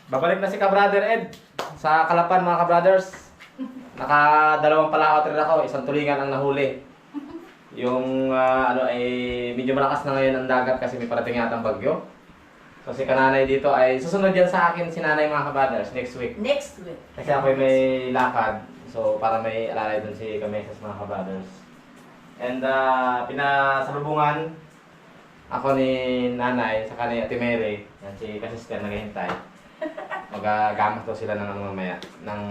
Babalik na si ka-brother Ed sa Kalapan mga ka-brothers. Nakadalawang palaot rin ako, isang tulingan ang nahuli. Yung ano ay medyo malakas na ngayon ang dagat kasi may parating yatang bagyo. So si kananay dito ay susunod yan sa akin si nanay mga ka-brothers next week. Next week. Kasi ako ay may lakad. So para may alalay dun si Kamesas mga ka-brothers. And pinasalubungan ako ni nanay sa ni Ate Mary. Yan si kasister naghihintay. Magagamit daw sila ng ano mamaya ng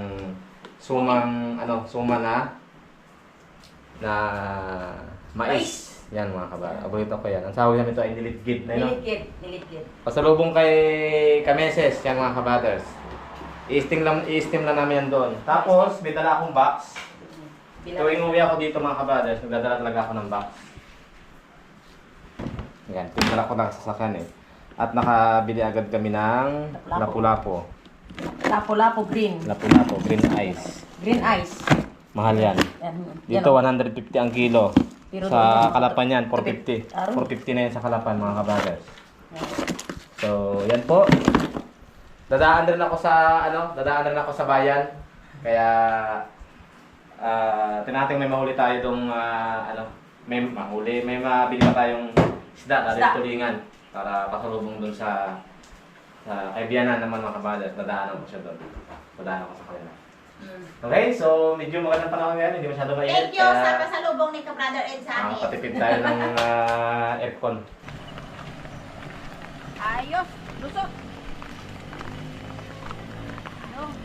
sumang suma na mais. Yan mga kabayan. Abolito ko yan. Ang sawag namin ito ay nilitgid na yun. Nilitgid. Pasalubong kay Kameses, yan mga kabaters. I-steam lang namin yan doon. Tapos may dala akong box. Tuwing uwi ako dito mga kabaters, nagdadala talaga ako ng box. Yan, tinala ko lang sa sasakyan eh. At nakabili agad kami ng lapu-lapo. Lapu-lapo green. Lapu-lapo, green ice. Green ice. Mahal yan. Dito 150 ang kilo. Pero Sa doon, Kalapan yan, 450. Araw? 450 na yan sa Kalapan mga kabrothers. So, yan po. Dadaan rin ako sa bayan. Kaya tinating may mahuli tayo dong may mabili pa tayong isda, yung tulingan para pasalubong dun sa kaibiyanan naman mga kabrothers. Dadaanan ko siya doon. Dadaanan ko sa kanila. Okay, so medyo magandang panahon ngayon, hindi masyado mainit. Thank you sa pasalubong ni ka-brother Ed sa amin. Patipid tayo ng aircon. Ayos. Lusot. Ano?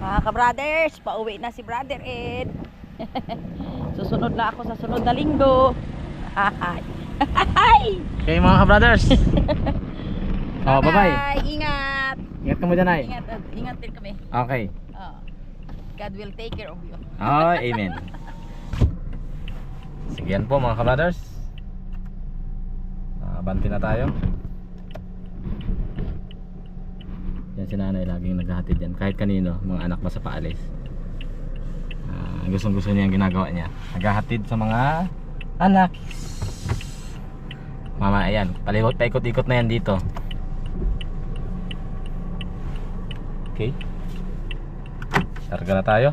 Mga ka-brothers, pauwi na si Brother Ed. Susunod na ako sa sunod na linggo. Hi. Okay mga ka-brothers. Oh, bye-bye. Bye. Ingat. Ingat ka mo dyan ay. Ingat din kami. Okay. God will take care of you. Oh, amen. Sige yan po mga ka-brothers. Abanti na tayo. Yan si nanay laging naghahatid yan. Kahit kanino, mga anak ba sa paalis. Gustong gusto niya yung ginagawa niya. Naghahatid sa mga anak. Mama, ayan. Paikot-ikot na yan dito. Okay. Targa na tayo.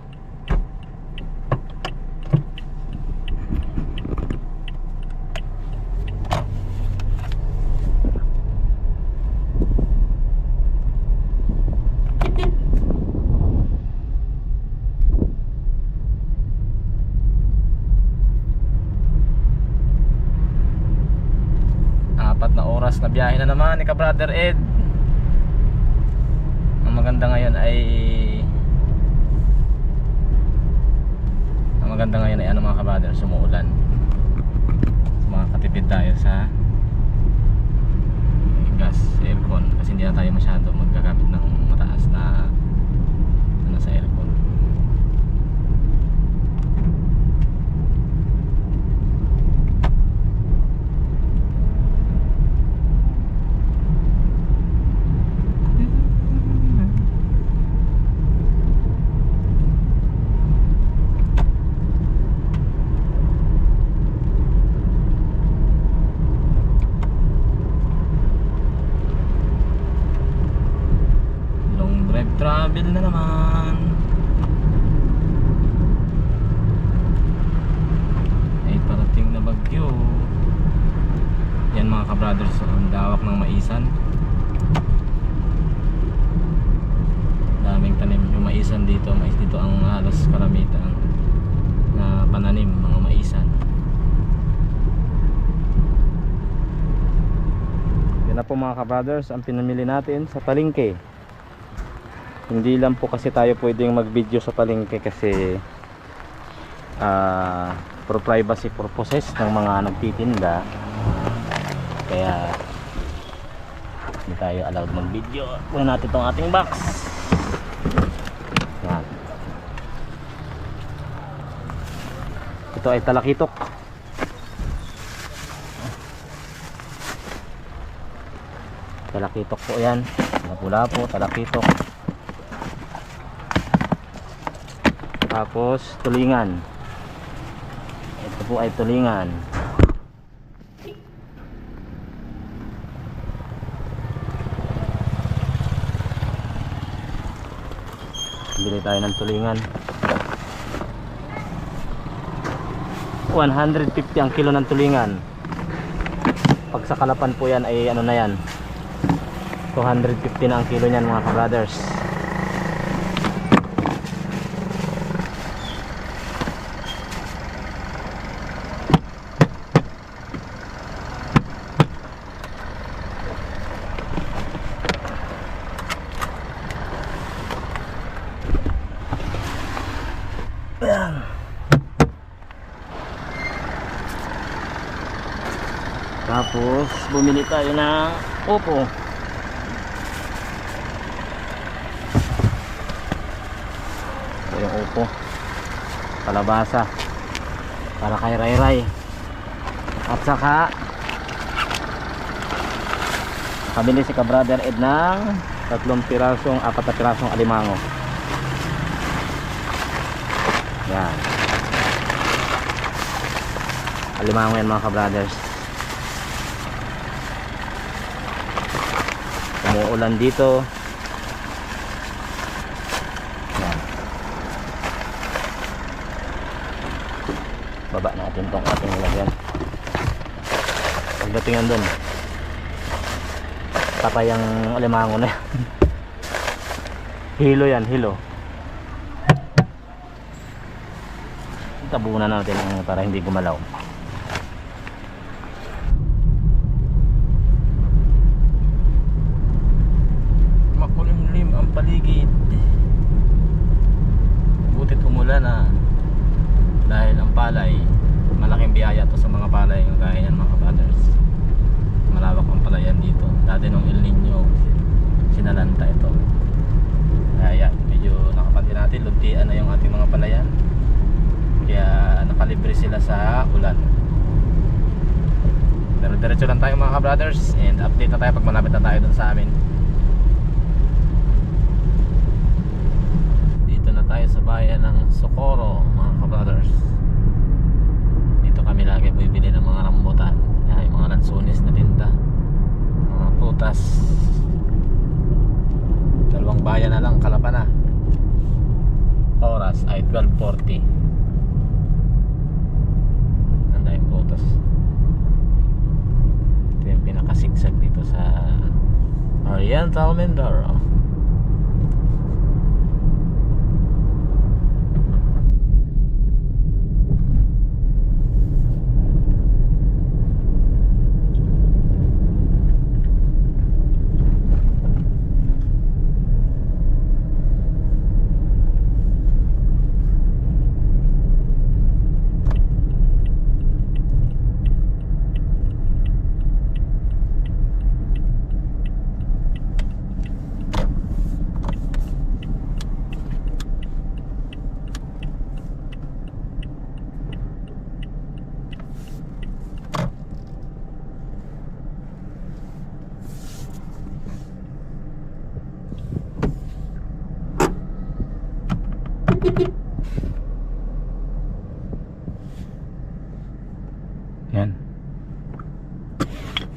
Na biyahe na naman ni ka-brother Ed. Ang maganda ngayon ay ano mga ka-brother, sumuulan. So, makakatipid tayo sa gas, aircon kasi hindi na tayo masyado magagamit ng mataas na sa aircon. Travel na naman. Ay parating na bagyo. Yan mga ka-brothers, ang dawak ng maisan. Daming tanim yung maisan dito. Mais dito ang halos karamitan na pananim, mga maisan. Yan na po mga ka-brothers ang pinamili natin sa palengke. Hindi lang po kasi tayo pwedeng mag-video sa palengke kasi for privacy purposes ng mga nagtitinda. Kaya hindi tayo allowed mag-video. Kunin natin itong ating box. Yan. Ito ay talakitok. Talakitok po yan. Lapu-lapu, talakitok. Tapos tulingan. Ito po ay tulingan. Bili tayo ng tulingan. 150 ang kilo ng tulingan. Pag sa Kalapan po yan ay ano na yan, 250 na ang kilo niyan mga ka-brothers. Tapos bumili tayo ng upo. Ito yung upo, kalabasa para kay Ray. At saka nakabili si ka-brother Ed ng 4 na pirasong alimango. Yan, alimango yan mga ka-brothers. Umuulan dito. Yan. Baba natin tong ating lagyan. Pagdating doon, patay ang alimango na yan. Hilo yan, hilo. Tabunan natin para hindi gumalaw. Makulimlim ang paligid. Butit umulan na, dahil ang palay, malaking biyaya to sa mga palay ng gaya yan mga brothers. Malawak ang palayan dito. Dati nung El Nino, sinalanta ito. Kaya medyo nakapanti natin, luntian na yung ating mga palayan. Kaya nakalibre sila sa ulan. Pero diretso lang tayo mga ka-brothers, and update na tayo pag malapit na tayo dun sa amin. Dito na tayo sa bayan ng Socorro mga ka-brothers. Dito kami lagi bibili ng mga rambutan, yung mga lansunis na tinda, mga prutas. Dalawang bayan na lang, Kalapan na. Oras ay 12:40. Nandaing prutas. Ito yung pinakasigsag dito sa Oriental Mindoro. Yan.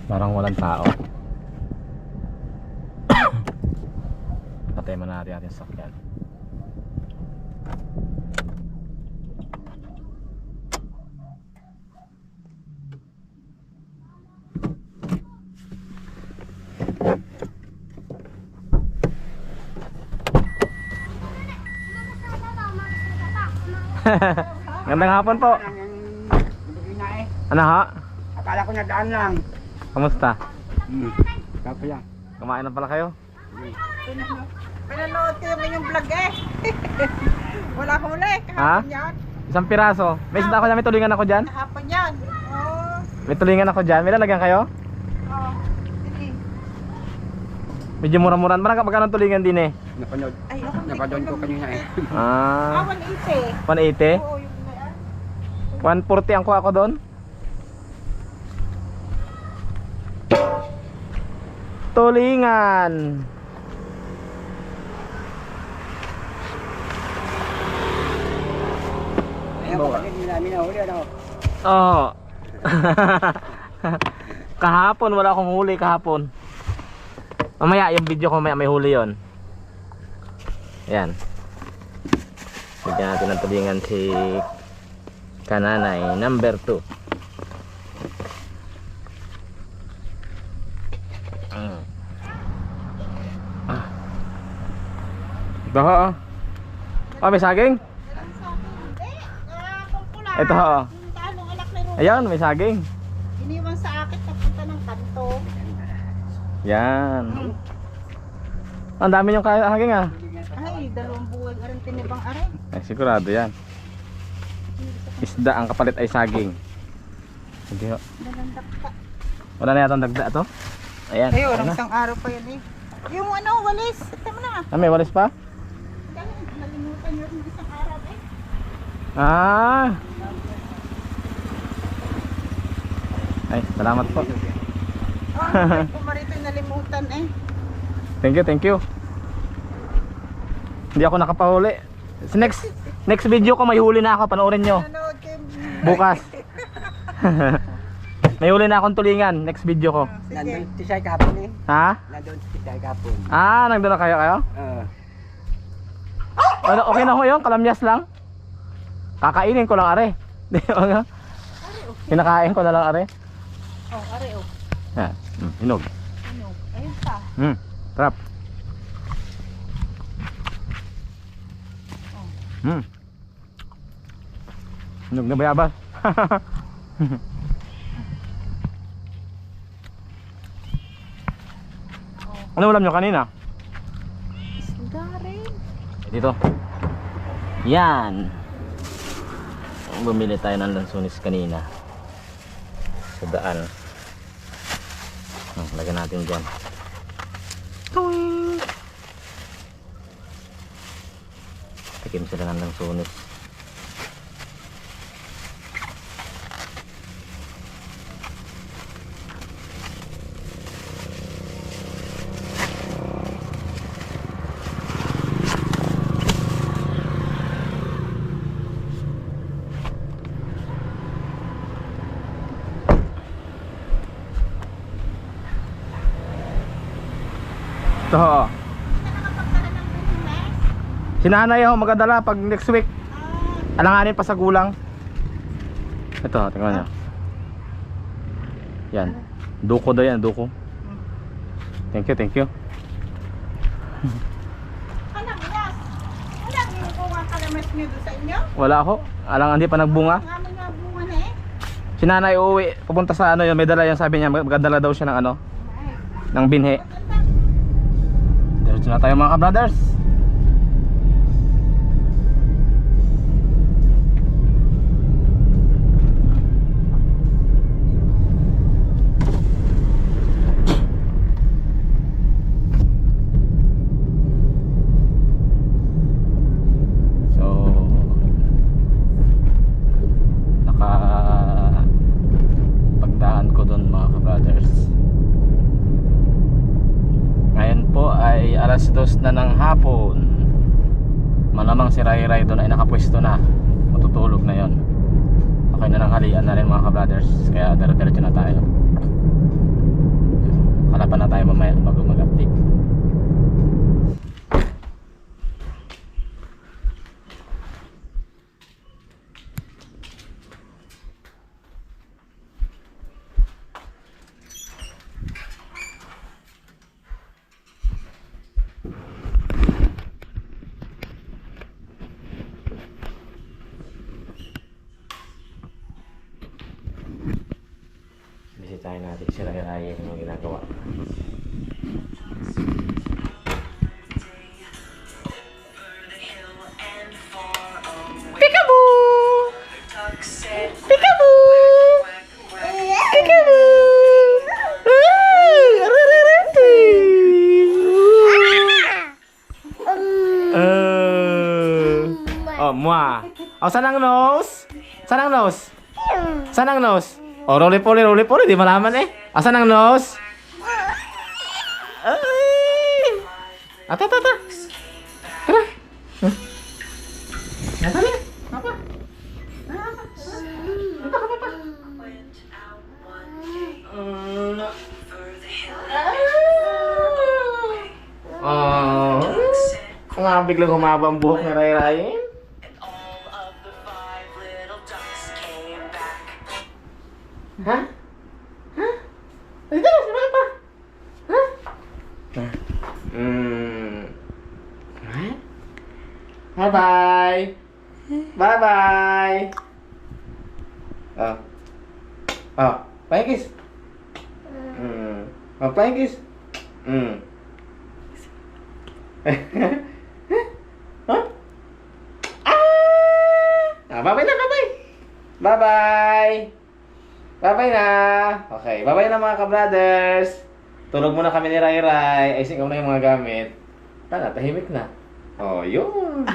Parang walang tao. Patay mo na natin ating sakyan. Gandang hapon po. Ano ha? Akala ko nadaan lang. Kamusta? Kaya. Kumain na pala kayo? Pinanood ko yung vlog eh. Wala akong huli. Ha? Kahapon yan. Isang piraso. May isda ako dyan, may tulingan ako dyan. Kahapon yan. Oo. May tulingan ako dyan. May lalagyan kayo? Oo. Sige. Medyo mura-muraan. Magkano ang tulingan din eh? Napanood. Ay, ako Napanood ko kanina eh. Ah, 180. 180? Oo, yung na yan. 140 ang kuha ko doon. 2 tulingan. Ayan, kapatid, hindi namin nahuli, ano? Oo. Kahapon, wala akong huli kahapon. Mamaya, yung video ko mamaya may huli yon. Ayan. Bigyan natin ng tulingan si Kananay, number 2. Baha. Oh, may saging? Ito ho. Ayan, may saging. Iniwan sa akin papunta ng kanto. Yan. Ang dami yung saging ah. Ay, 2 buwan aring tinibang aray. Ay, sigurado yan. Isda, ang kapalit ay saging. Hindi ho. Dalandakta. Wala na yatang dagda to? Ayan. Ay, Ayan orang na. isang araw pa yan eh. Yung ano, walis. Ito mo na. Ah, may walis pa? Dahil nalimutan yun yung isang araw eh. Ah. Ay, salamat po. Oh, kumarito yung nalimutan eh. Thank you, thank you. Hindi ako nakapahuli. Sa next video ko may huli na ako, panoorin nyo. Nanood kayo. Bukas. May huli na akong tulingan, next video ko. Nandun si Sai kapon eh. Ha? Nandun si Sai kapon. Ah, nandun na kayo? Ano, okay na ho yun, kalamyas lang. Kakainin ko lang are. Di ba nga? Kinakain ko na lang are. Oh, aray oh. Yan, hinog. Ano? Ayun pa. Trap. Hinog na bayabas. Ano ulam nyo kanina? Isda rin. Dito. Yan. Bumili tayo ng lansunis kanina sa daan. Lagyan natin dyan. Tuwing! Takim sila ng lansunis. Ito. Sinanay ako magdala pag next week. Alanganin pa sa gulang. Ito, tingnan nyo. Yan. Duko daw yan, duko. Thank you, thank you. Kalamas. Wala yung bunga kalamas niyo doon sa inyo? Wala ako. Alang hindi pa nagbunga. Ang amin nga bunga na eh. Sinanay uuwi. Pupunta sa ano yun, may dala yan. Sabi niya, magdala daw siya ng ano, ng binhe. Diretso na tayo mga ka-brothers. Alas 2 na ng hapon. Malamang si Rai Rai doon ay nakapwesto na. Matutulog na yon. Okay na nang halian na rin mga ka-brothers. Kaya diretso na tayo. Halapan na tayo mamaya bago mag-update. Bisitahin natin si Rai Rai yung ginagawa. Peekaboo! Peekaboo! Peekaboo! Oh, mua. Oh, saan ang nose? Saan ang nose? Saan ang nose? Oh, roly-poly, di malaman eh. Asan ang nose? Ata, ata, ata. Tara. Huh? Natali. Papa. Ata ka, papa. Oh. Nga biglang humaba ang buhok ni Ray Ryan. Ha? Ha? Halika na, si Papa. Ha? Ha? Bye-bye. Bye-bye. Oh. Oh, flying kiss. Oh, flying kiss. Huh? Bye-bye na, bye-bye. Bye-bye. Bye-bye na. Okay, bye-bye na mga ka-brothers. Tulog muna kami ni Ray Ray. Ayusin ko na yung mga gamit. Tara, tahimik na. Oh, yun.